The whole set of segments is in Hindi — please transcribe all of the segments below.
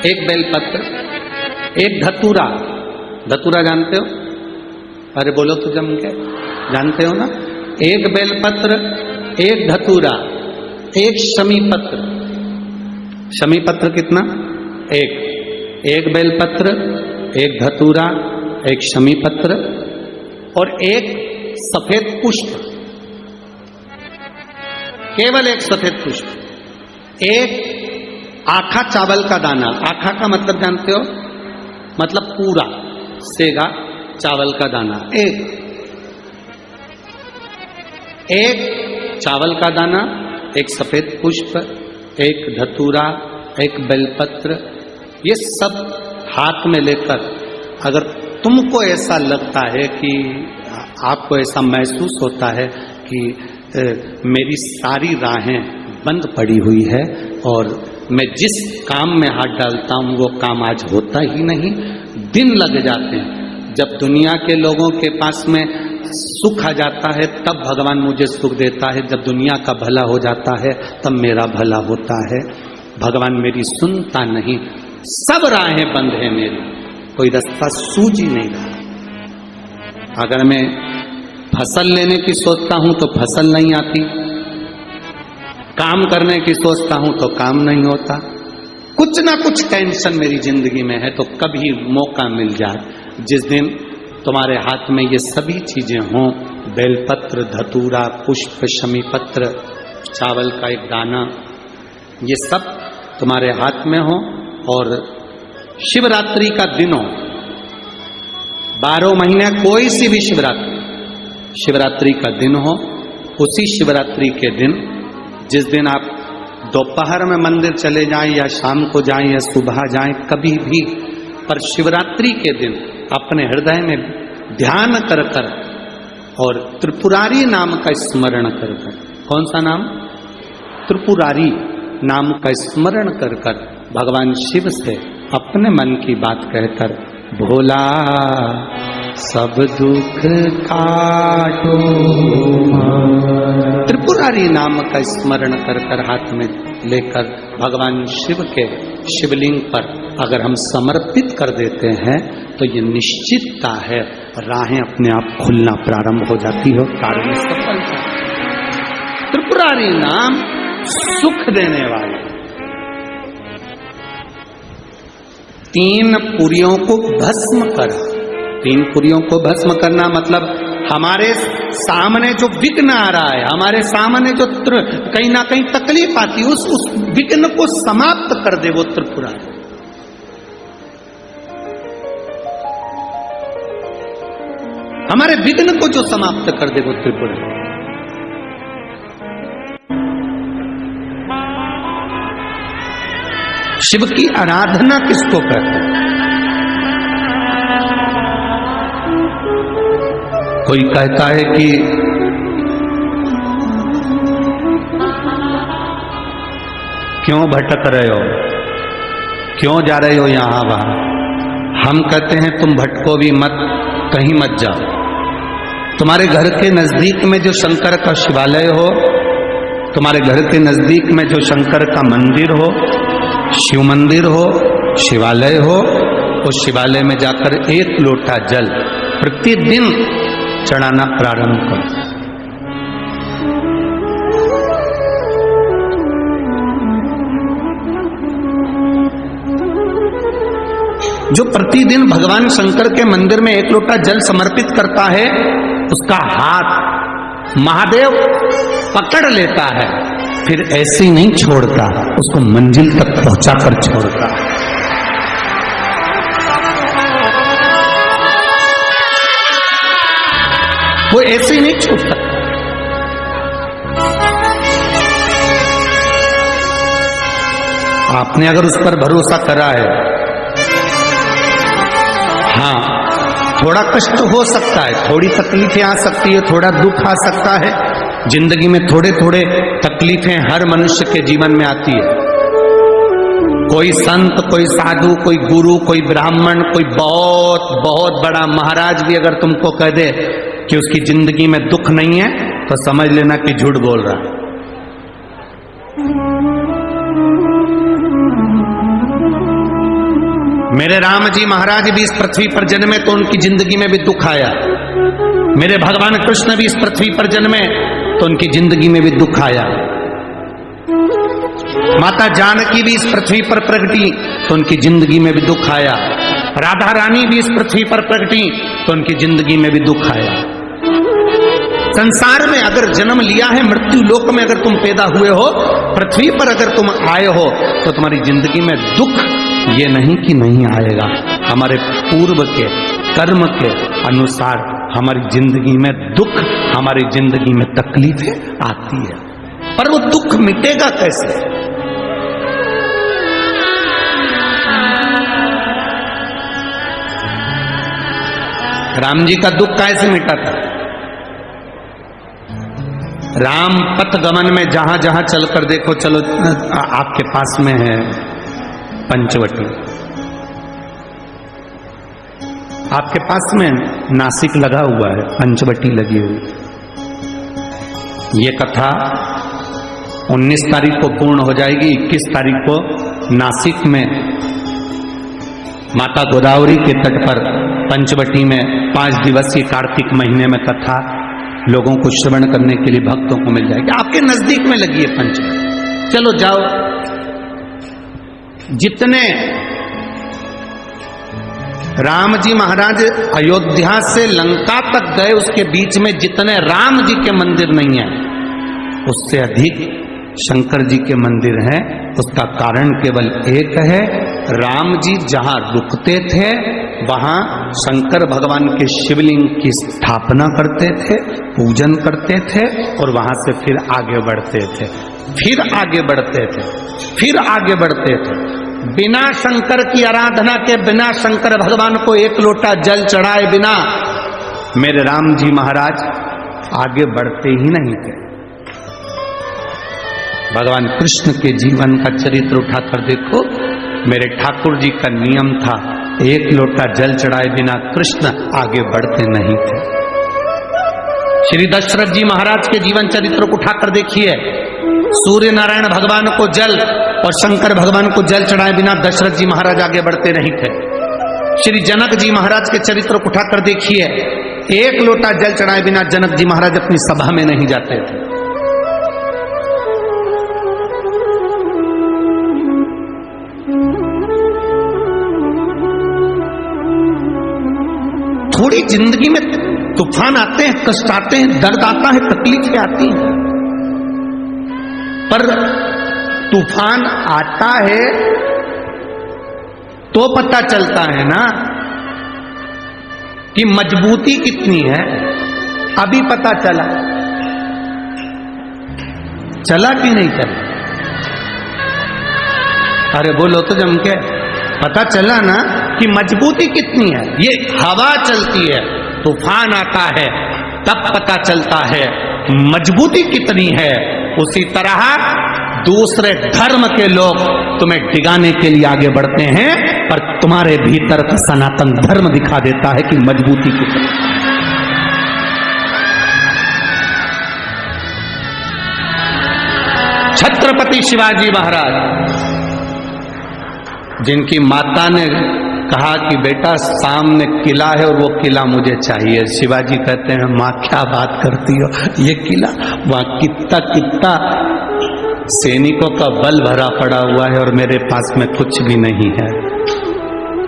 एक बेलपत्र, एक धतूरा। धतूरा जानते हो? अरे बोलो तो जम के, जानते हो ना? एक बेलपत्र, एक धतूरा, एक शमी पत्र। शमी पत्र कितना? एक बेलपत्र, एक धतूरा, एक शमी पत्र और एक सफेद पुष्प। केवल एक सफेद पुष्प। एक आखा चावल का दाना। आखा का मतलब जानते हो? मतलब पूरा सेगा चावल का दाना। एक चावल का दाना, एक सफेद पुष्प, एक धतूरा, एक बेलपत्र, ये सब हाथ में लेकर अगर तुमको ऐसा लगता है कि आपको ऐसा महसूस होता है कि मेरी सारी राहें बंद पड़ी हुई है और मैं जिस काम में हाथ डालता हूं वो काम आज होता ही नहीं, दिन लग जाते हैं। जब दुनिया के लोगों के पास में सुख आ जाता है तब भगवान मुझे सुख देता है, जब दुनिया का भला हो जाता है तब मेरा भला होता है। भगवान मेरी सुनता नहीं, सब राहें बंद है मेरी, कोई रास्ता सूझ ही नहीं रहा। अगर मैं फसल लेने की सोचता हूं तो फसल नहीं आती, काम करने की सोचता हूं तो काम नहीं होता। कुछ ना कुछ टेंशन मेरी जिंदगी में है। तो कभी मौका मिल जाए जिस दिन तुम्हारे हाथ में ये सभी चीजें हों, बेलपत्र, धतूरा, पुष्प, शमी पत्र, चावल का एक दाना, ये सब तुम्हारे हाथ में हो और शिवरात्रि का दिन हो, 12 महीने कोई सी भी शिवरात्रि का दिन हो, उसी शिवरात्रि के दिन जिस दिन आप दोपहर में मंदिर चले जाएं या शाम को जाएं या सुबह जाएं, कभी भी, पर शिवरात्रि के दिन अपने हृदय में ध्यान कर कर और त्रिपुरारी नाम का स्मरण कर कर। कौन सा नाम? त्रिपुरारी नाम का स्मरण कर कर भगवान शिव से अपने मन की बात कहकर, भोला सब दुख काटो, त्रिपुरारी नाम का स्मरण कर कर हाथ में लेकर भगवान शिव के शिवलिंग पर अगर हम समर्पित कर देते हैं तो ये निश्चितता है राहें अपने आप खुलना प्रारंभ हो जाती हो, कार्य में सफलता। त्रिपुरारी नाम सुख देने वाला। 3 पुरियों को भस्म करा। 3 पुरियों को भस्म करना मतलब हमारे सामने जो विघ्न आ रहा है, हमारे सामने जो कहीं ना कहीं तकलीफ आती है, उस विघ्न को समाप्त कर दे वो त्रिपुरारी। हमारे विघ्न को जो समाप्त कर दे वो त्रिपुरारी। शिव की आराधना किसको कहते हैं? कोई कहता है कि क्यों भटक रहे हो, क्यों जा रहे हो यहां वहां। हम कहते हैं तुम भटको भी मत, कहीं मत जाओ। तुम्हारे घर के नजदीक में जो शंकर का शिवालय हो, तुम्हारे घर के नजदीक में जो शंकर का मंदिर हो, शिव मंदिर हो, शिवालय हो, उस शिवालय में जाकर 1 लोटा जल प्रतिदिन चढ़ाना प्रारंभ करो। जो प्रतिदिन भगवान शंकर के मंदिर में 1 लोटा जल समर्पित करता है, उसका हाथ महादेव पकड़ लेता है, फिर ऐसे ही नहीं छोड़ता, उसको मंजिल तक पहुंचाकर छोड़ता है। वो ऐसे ही नहीं छूट सकता। आपने अगर उस पर भरोसा करा है, हाँ, थोड़ा कष्ट हो सकता है, थोड़ी तकलीफें आ सकती है, थोड़ा दुख आ सकता है, जिंदगी में थोड़े थोड़े तकलीफें हर मनुष्य के जीवन में आती है। कोई संत, कोई साधु, कोई गुरु, कोई ब्राह्मण, कोई बहुत बहुत बड़ा महाराज भी अगर तुमको कह दे कि उसकी जिंदगी में दुख नहीं है, तो समझ लेना कि झूठ बोल रहा है। मेरे राम जी महाराज भी इस पृथ्वी पर जन्मे तो उनकी जिंदगी में भी दुख आया। मेरे भगवान कृष्ण भी इस पृथ्वी पर जन्मे तो उनकी जिंदगी में भी दुख आया। माता जानकी भी इस पृथ्वी पर प्रगटी तो उनकी जिंदगी में भी दुख आया। राधा रानी भी इस पृथ्वी पर प्रगटी तो उनकी जिंदगी में भी दुख आया। संसार में अगर जन्म लिया है, मृत्यु लोक में अगर तुम पैदा हुए हो, पृथ्वी पर अगर तुम आए हो, तो तुम्हारी जिंदगी में दुख ये नहीं कि नहीं आएगा। हमारे पूर्व के कर्म के अनुसार हमारी जिंदगी में दुख, हमारी जिंदगी में तकलीफें आती है, पर वो दुख मिटेगा कैसे? राम जी का दुख कैसे मिटा था? राम पथ गमन में जहां जहां चलकर देखो, चलो आपके पास में है पंचवटी, आपके पास में नासिक लगा हुआ है, पंचवटी लगी हुई। ये कथा 19 तारीख को पूर्ण हो जाएगी। 21 तारीख को नासिक में माता गोदावरी के तट पर पंचवटी में 5 दिवसीय कार्तिक महीने में कथा लोगों को श्रवण करने के लिए भक्तों को मिल जाएगी। आपके नजदीक में लगी है पंचवटी, चलो जाओ। जितने राम जी महाराज अयोध्या से लंका तक गए, उसके बीच में जितने राम जी के मंदिर नहीं है, उससे अधिक शंकर जी के मंदिर हैं। उसका कारण केवल एक है, राम जी जहां रुकते थे वहां शंकर भगवान के शिवलिंग की स्थापना करते थे, पूजन करते थे और वहां से फिर आगे बढ़ते थे, फिर आगे बढ़ते थे, फिर आगे बढ़ते थे। बिना शंकर की आराधना के, बिना शंकर भगवान को एक लोटा जल चढ़ाए बिना मेरे राम जी महाराज आगे बढ़ते ही नहीं थे। भगवान कृष्ण के जीवन का चरित्र उठाकर देखो, मेरे ठाकुर जी का नियम था, एक लोटा जल चढ़ाए बिना कृष्ण आगे बढ़ते नहीं थे। श्री दशरथ जी महाराज के जीवन चरित्र को उठाकर देखिए, सूर्य नारायण भगवान को जल और शंकर भगवान को जल चढ़ाए बिना दशरथ जी महाराज आगे बढ़ते नहीं थे। श्री जनक जी महाराज के चरित्र को उठाकर देखिए, एक लोटा जल चढ़ाए बिना जनक जी महाराज अपनी सभा में नहीं जाते थे। थोड़ी जिंदगी में तूफान आते हैं, कष्ट आते हैं, दर्द आता है, तकलीफें आती हैं, पर तूफान आता है तो पता चलता है ना कि मजबूती कितनी है। अभी पता चला कि नहीं चला? अरे बोलो तो जम के, पता चला ना कि मजबूती कितनी है। ये हवा चलती है, तूफान आता है, तब पता चलता है मजबूती कितनी है। उसी तरह दूसरे धर्म के लोग तुम्हें डिगाने के लिए आगे बढ़ते हैं, पर तुम्हारे भीतर का सनातन धर्म दिखा देता है कि मजबूती कितनी। छत्रपति शिवाजी महाराज, जिनकी माता ने कहा कि बेटा सामने किला है और वो किला मुझे चाहिए, शिवाजी कहते हैं माँ क्या बात करती हो, ये किला वहां कितना सैनिकों का बल भरा पड़ा हुआ है और मेरे पास में कुछ भी नहीं है,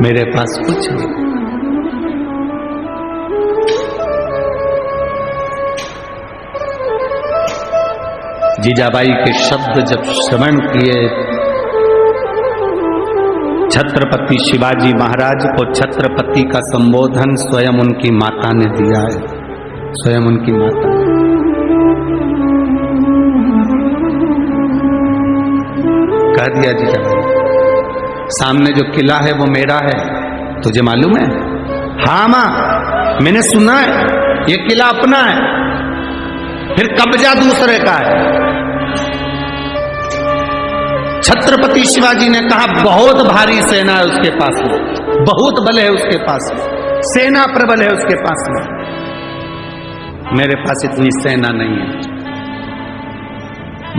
मेरे पास कुछ नहीं। जीजाबाई के शब्द जब श्रवण किए, छत्रपति शिवाजी महाराज को छत्रपति का संबोधन स्वयं उनकी माता ने दिया है, स्वयं उनकी माता। कह दिया जीजाबाई, सामने जो किला है वो मेरा है, तुझे मालूम है? हाँ मां, मैंने सुना है, ये किला अपना है, फिर कब्जा दूसरे का है। छत्रपति शिवाजी ने कहा बहुत भारी सेना है उसके पास में, बहुत बल है उसके पास में, सेना प्रबल है उसके पास में, मेरे पास इतनी सेना नहीं है।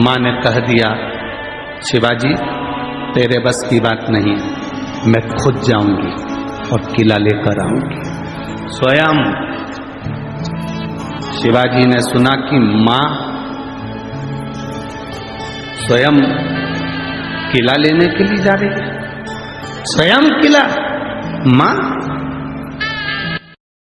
मां ने कह दिया शिवाजी तेरे बस की बात नहीं है, मैं खुद जाऊंगी और किला लेकर आऊंगी। स्वयं शिवाजी ने सुना कि मां स्वयं किला लेने के लिए जा रही है। स्वयं किला, मां